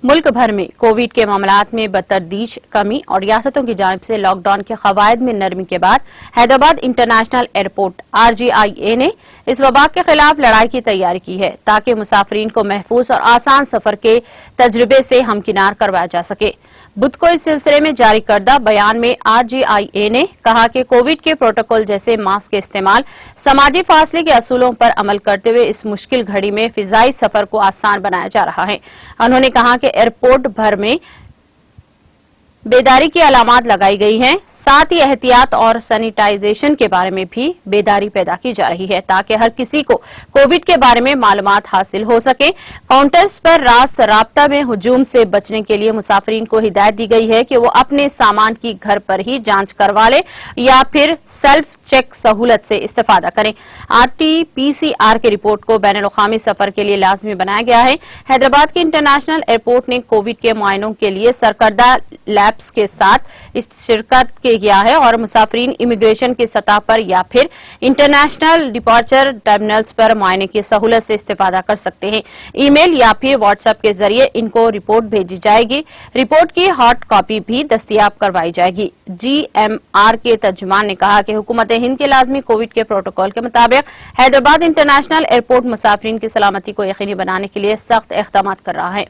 मुल्क भर में कोविड के मामलात में बतदरीज कमी और रियासतों की जानिब से लॉकडाउन के कवायद में नरमी के बाद हैदराबाद इंटरनेशनल एयरपोर्ट RGIA ने इस वबा के खिलाफ लड़ाई की तैयारी की है ताकि मुसाफरीन को महफूज और आसान सफर के तजुर्बे से हमकिनार करवाया जा सके। बुध को इस सिलसिले में जारी करदा बयान में RGIA ने कहा कि कोविड के प्रोटोकॉल जैसे मास्क के इस्तेमाल, समाजी फासले के असूलों पर अमल करते हुए इस मुश्किल घड़ी में फिजाई सफर को आसान बनाया जा रहा है। उन्होंने कहा कि एयरपोर्ट भर में बेदारी की अलामात लगाई गई हैं, साथ ही एहतियात और सैनिटाइजेशन के बारे में भी बेदारी पैदा की जा रही है ताकि हर किसी को कोविड के बारे में मालूमात हासिल हो सके। काउंटर्स पर रास्त राब्ता में हुजूम से बचने के लिए मुसाफरीन को हिदायत दी गई है कि वो अपने सामान की घर पर ही जांच करवा ले या फिर सेल्फ चेक सहूलत से इस्तेफादा करें। RT-PCR की रिपोर्ट को बैनुल-अक़वामी सफर के लिए लाजमी बनाया गया है। हैदराबाद के इंटरनेशनल एयरपोर्ट ने कोविड के मुआयनों के लिए सरकर्दा लैब्स के साथ इस शिरकत किया है और मुसाफरीन इमिग्रेशन की सतह पर या फिर इंटरनेशनल डिपार्चर टर्मिनल्स पर मुआयने की सहूलत से इस्तेफादा कर सकते हैं। ईमेल या फिर व्हाट्सएप के जरिए इनको रिपोर्ट भेजी जाएगी। रिपोर्ट की हॉट कॉपी भी दस्तयाब करवाई जाएगी। GMR के तर्जुमान ने कहा कि हुकूमत हिंद के लाजमी कोविड के प्रोटोकॉल के मुताबिक हैदराबाद इंटरनेशनल एयरपोर्ट मुसाफरीन की सलामती को यकीनी बनाने के लिए सख्त इक़दाम कर रहा है।